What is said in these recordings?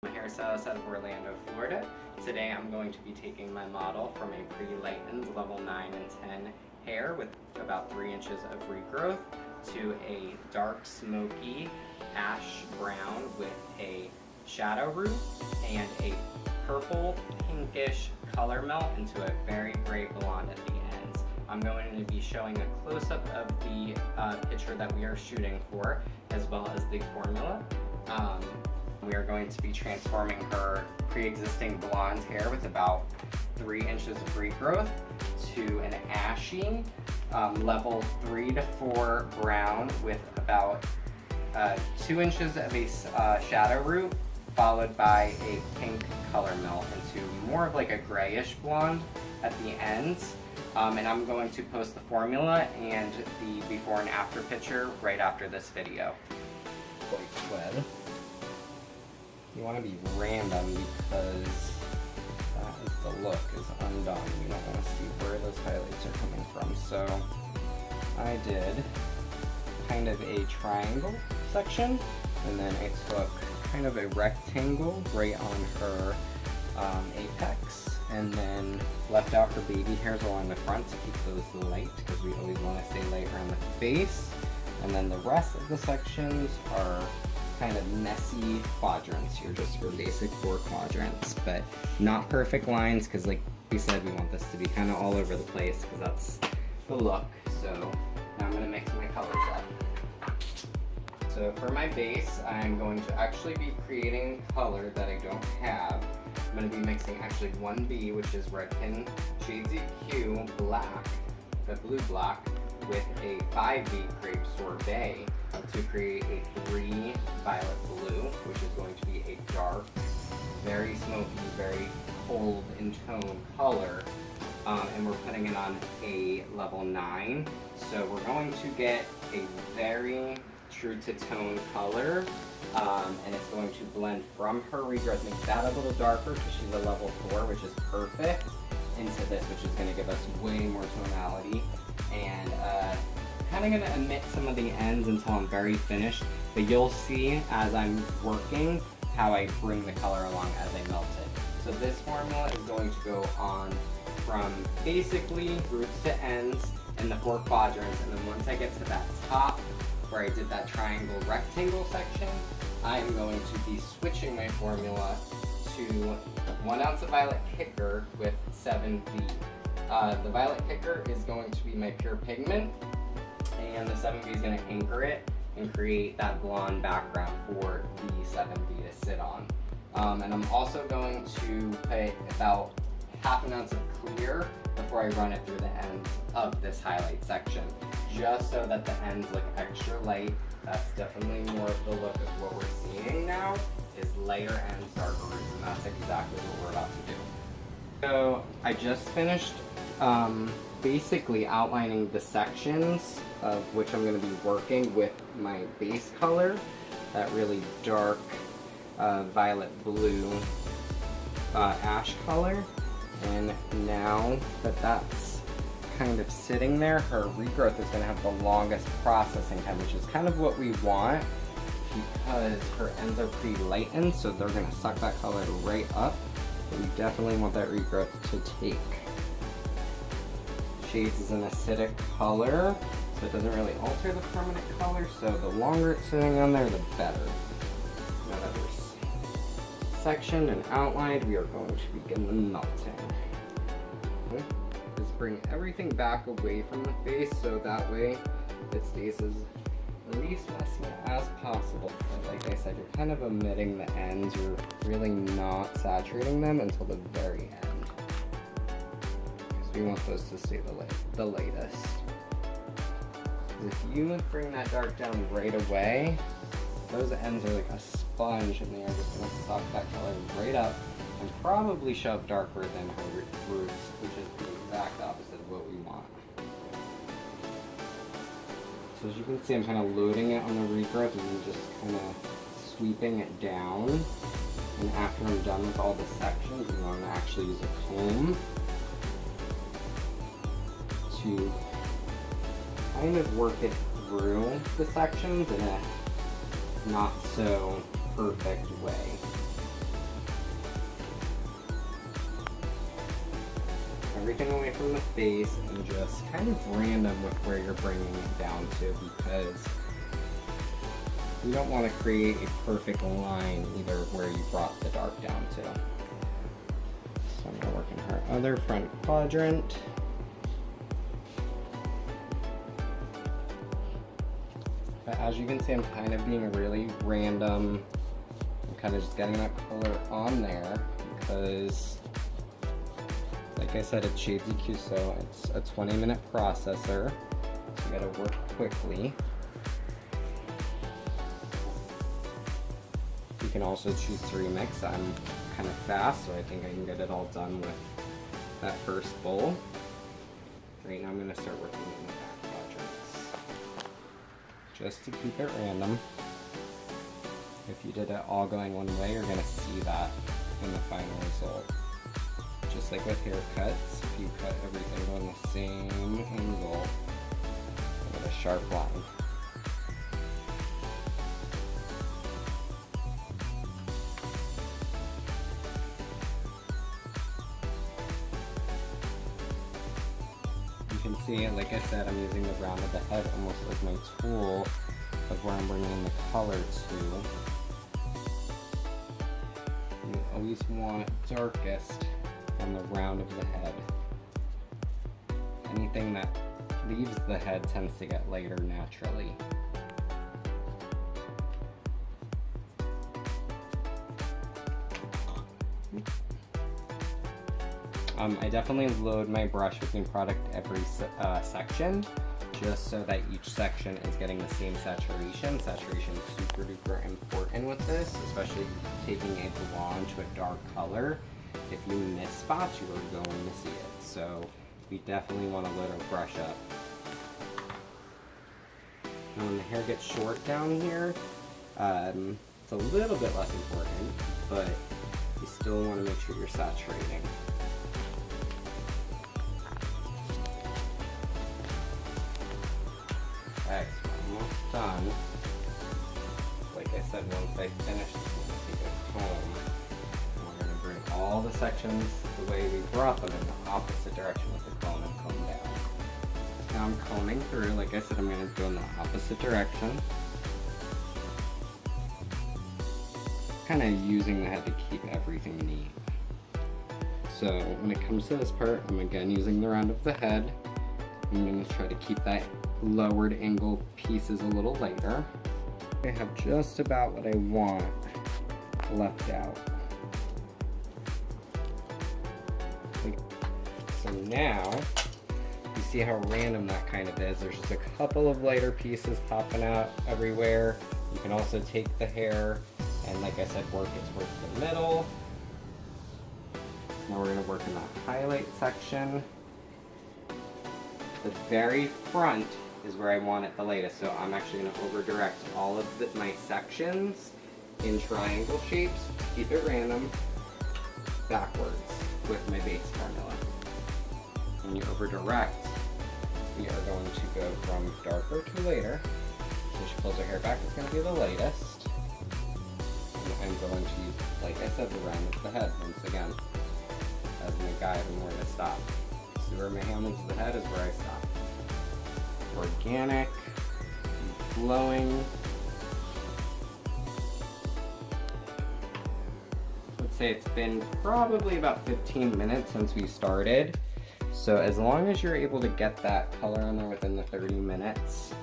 I'm a hairstylist out of Orlando, Florida. Today I'm going to be taking my model from a pre-lightened level 9 and 10 hair with about 3 inches of regrowth to a dark smoky ash brown with a shadow root and a purple pinkish color melt into a very gray blonde at the ends. I'm going to be showing a close-up of the picture that we are shooting for, as well as the formula. We are going to be transforming her pre-existing blonde hair with about 3 inches of regrowth to an ashy level 3 to 4 brown with about 2 inches of a shadow root, followed by a pink color melt into more of like a grayish blonde at the ends. And I'm going to post the formula and the before and after picture right after this video. Quite well. You want to be random because that is the look is undone. You don't want to see where those highlights are coming from. So I did kind of a triangle section, and then I took kind of a rectangle right on her apex, and then left out her baby hairs along the front to keep those light because we always want to stay light around the face. And then the rest of the sections are kind of messy quadrants here, just your basic 4 quadrants, but not perfect lines because, like we said, we want this to be kind of all over the place because that's the look. So now I'm going to mix my colors up. So for my base, I'm going to actually be creating color that I don't have. I'm going to be mixing actually 1B, which is redken shades EQ black, the blue black, with a 5B crepe sorbet to create a 3 violet blue, which is going to be a dark, very smoky, very cold in tone color. And we're putting it on a level 9. So we're going to get a very true to tone color, and it's going to blend from her regrowth, make that a little darker because she's a level 4, which is perfect, into this, which is going to give us way more tonality. And kind of going to omit some of the ends until I'm very finished, but you'll see as I'm working how I bring the color along as I melt it. So this formula is going to go on from basically roots to ends in the 4 quadrants, and then once I get to that top where I did that triangle rectangle section, I am going to be switching my formula to 1 ounce of violet kicker with 7B. The violet kicker is going to be my pure pigment, and the 7B is going to anchor it and create that blonde background for the 7B to sit on. And I'm also going to put about half an ounce of clear before I run it through the ends of this highlight section, just so that the ends look extra light. That's definitely more of the look of what we're seeing now, is lighter ends, darker roots, and that's exactly what we're about to do. So I just finished basically outlining the sections of which I'm going to be working with my base color, that really dark violet blue ash color. And now that that's kind of sitting there, her regrowth is going to have the longest processing time, which is kind of what we want because her ends are pretty lightened, so they're going to suck that color right up. But we definitely want that regrowth to take. Shades is an acidic color, so it doesn't really alter the permanent color, so the longer it's sitting on there, the better. Now that we're sectioned and outlined, we are going to begin the melting. Just bring everything back away from the face so that way it stays as least messy as possible. But like I said, you're kind of omitting the ends, you're really not saturating them until the very end. Because we want those to stay the lightest. If you bring that dark down right away, those ends are like a sponge and they are just going to suck that color right up and probably show up darker than her roots, which is the exact opposite of what we want. So as you can see, I'm kind of loading it on the regrowth and then just kind of sweeping it down. And after I'm done with all the sections, I'm going to actually use a comb to kind of work it through the sections in a not so perfect way. everything away from the face and just kind of random with where you're bringing it down to, because you don't want to create a perfect line either where you brought the dark down to. So I'm going to work in her other front quadrant. But as you can see, I'm kind of being really random. I'm kind of just getting that color on there because, like I said, it's Shades EQ, so it's a 20-minute processor. So you gotta work quickly. You can also choose to remix. I'm kind of fast, so I think I can get it all done with that first bowl. Right now I'm gonna start working in the back quadrants, just to keep it random. If you did it all going one way, you're gonna see that in the final result. Just like with haircuts, if you cut everything going the same angle, you get a sharp line. You can see, like I said, I'm using the round of the head almost like my tool of where I'm bringing the color to. You always want darkest on the round of the head. Anything that leaves the head tends to get lighter naturally. I definitely load my brush with new product every section, just so that each section is getting the same saturation. Saturation is super duper important with this, especially taking a blonde to a dark color. If you miss spots, you are going to see it. So we definitely want to load our brush up. And when the hair gets short down here, it's a little bit less important, but you still want to make sure you're saturating. Okay, so we're almost done. Like I said, once I finish, I'm going to take a comb, and we're going to bring all the sections the way we brought them in the opposite direction with the comb and comb down. Now I'm combing through. Like I said, I'm going to go in the opposite direction. Kind of using the head to keep everything neat. So when it comes to this part, I'm again using the round of the head. I'm going to try to keep that lowered angle pieces a little lighter. I have just about what I want left out. So now, you see how random that kind of is. There's just a couple of lighter pieces popping out everywhere. You can also take the hair and, like I said, work it towards the middle. Now we're going to work in that highlight section. The very front is where I want it the lightest, so I'm actually going to over direct all of my sections in triangle shapes to keep it random backwards with my base formula. When you over direct, we are going to go from darker to lighter. So as she pulls her hair back, it's going to be the lightest. And I'm going to use, like I said, the round of the head once again as my guide and where to stop. See where my hand leaves the head is where I stop. Organic, flowing. Let's say it's been probably about 15 minutes since we started. So as long as you're able to get that color on there within the 30 minutes,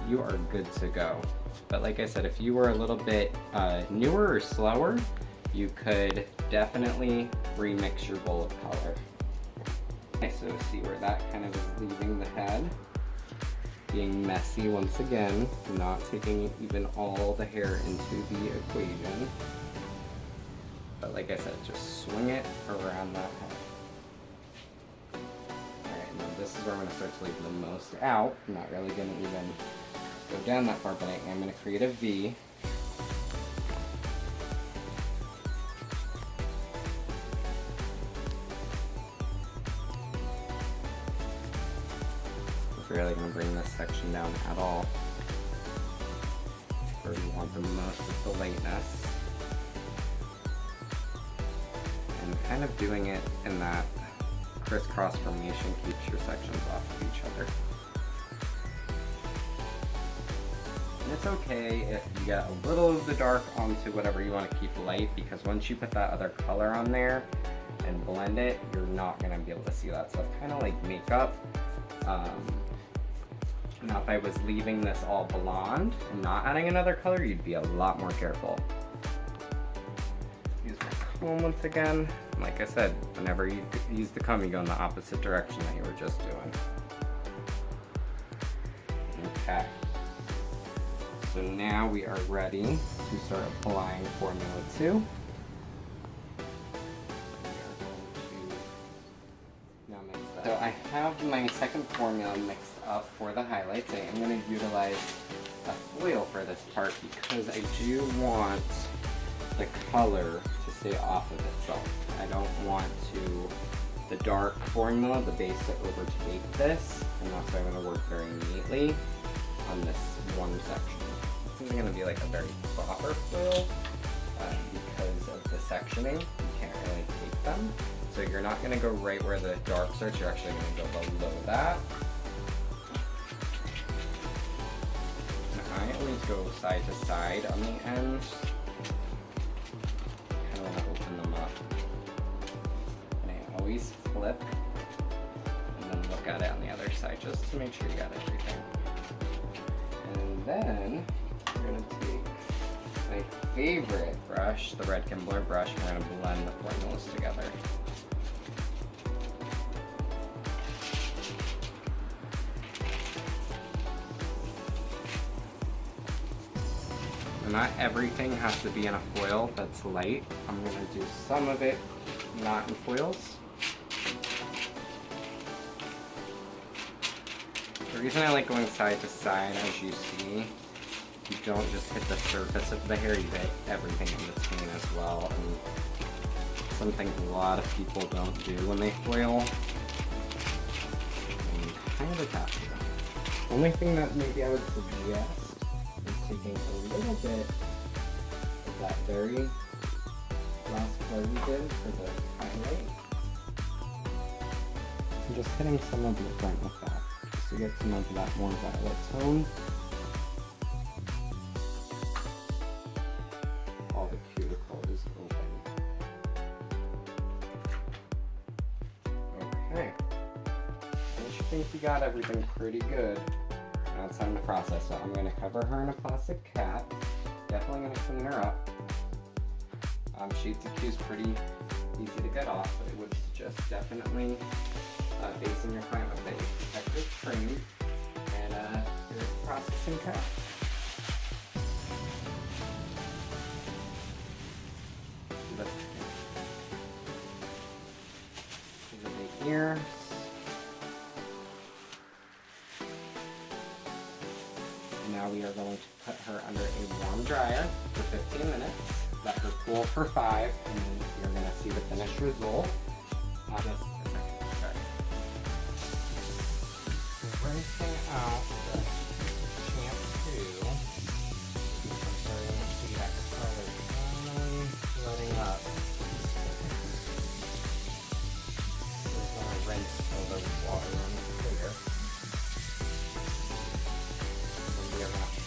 you are good to go. But like I said, if you were a little bit newer or slower, you could definitely remix your bowl of color. Okay, so see where that kind of is leaving the head. Being messy once again, not taking even all the hair into the equation. But like I said, just swing it around that head. Alright, now this is where I'm going to start to leave the most out. I'm not really going to even go down that far, but I am going to create a V. Really going to bring this section down at all, where we want the most of the lightness, and kind of doing it in that crisscross formation keeps your sections off of each other. And it's okay if you get a little of the dark onto whatever you want to keep light, because once you put that other color on there and blend it, you're not going to be able to see that stuff. Kind of like makeup. Now if I was leaving this all blonde and not adding another color, you'd be a lot more careful. Use my comb once again. Like I said, whenever you use the comb, you go in the opposite direction that you were just doing. Okay. So now we are ready to start applying Formula 2. So I have my second formula mixed up for the highlights. I am going to utilize a foil for this part because I do want the color to stay off of itself. I don't want the dark formula, the base, to overtake this, and that's why I'm going to work very neatly on this one section. This isn't going to be like a very proper foil because of the sectioning. You can't really take them. So you're not going to go right where the dark starts, you're actually going to go below that. And I always go side to side on the ends. Kind of want to open them up. And I always flip and then look at it on the other side just to make sure you got everything. And then we're going to take my favorite brush, the Redken Blur brush, and we're going to blend the formulas together. Not everything has to be in a foil that's light. I'm going to do some of it not in foils. The reason I like going side to side, as you see, you don't just hit the surface of the hair, you hit everything in between as well. And something a lot of people don't do when they foil. And kind of have to. Only thing that maybe I would suggest taking a little bit of that very last color we did for the highlight and just hitting some of the front with that, just to get some of that more violet tone. All the cuticle is open. Okay, once you think you got everything pretty good, now it's time to process. So I'm going to cover her in a plastic cap. Definitely going to clean her up. Sheets of Q is pretty easy to get off, but I would suggest definitely basing your client with a protective cream and your processing cap. The ears. Now we are going to put her under a warm dryer for 15 minutes, let her cool for 5, and then you're going to see the finished result. Just a second, sorry. Rinsing out the shampoo. I'm starting to see that color finally floating up. We're going to rinse all the water on the clear.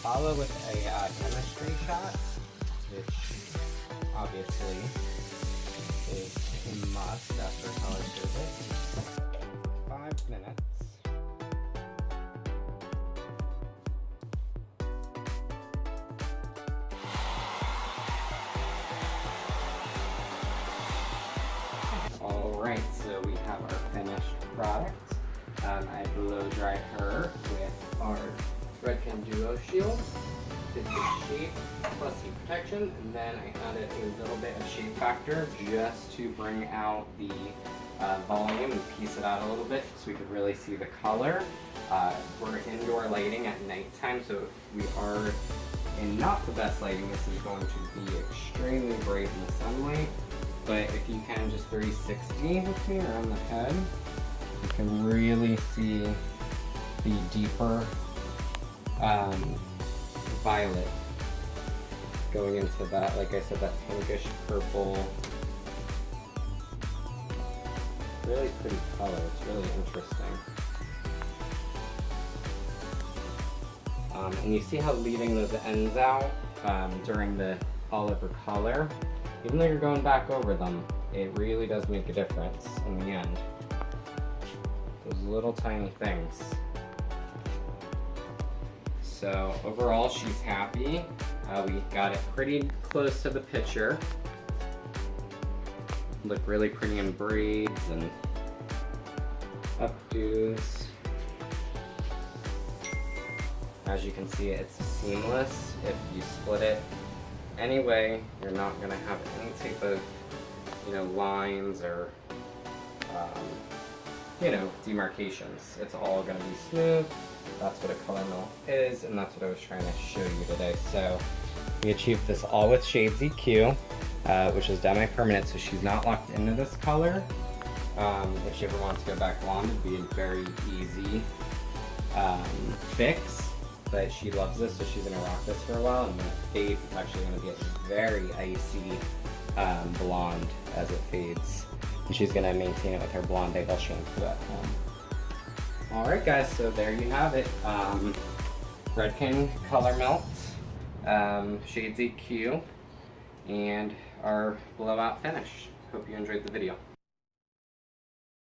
Follow with a chemistry shot, which obviously is a must after color service. 5 minutes. Alright, so we have our finished product. I blow dry her with our Redken Duo Shield, did the shape plus heat protection, and then I added a little bit of shape factor just to bring out the volume and piece it out a little bit so we could really see the color. We're indoor lighting at nighttime, so we are in not the best lighting. This is going to be extremely bright in the sunlight, but if you can just 360 with me around the head, you can really see the deeper violet going into that, like I said, that pinkish purple. really pretty color. It's really interesting. And you see how leaving those ends out during the olive color, even though you're going back over them, it really does make a difference in the end. Those little tiny things. So overall, she's happy. We got it pretty close to the picture. Look really pretty in braids and updos. As you can see, it's seamless. If you split it anyway, you're not gonna have any type of, lines or, demarcations. It's all gonna be smooth. That's what a color mill is, and that's what I was trying to show you today. So we achieved this all with Shades EQ, which is demi-permanent, so she's not locked into this color. If she ever wants to go back blonde, it'd be a very easy fix. But she loves this, so she's gonna rock this for a while, and when it fades, it's actually gonna be a very icy blonde as it fades. And she's gonna maintain it with her Blonde Bagel shampoo at home. Alright guys, so there you have it. Redken Color Melt, Shades EQ, and our blowout finish. Hope you enjoyed the video.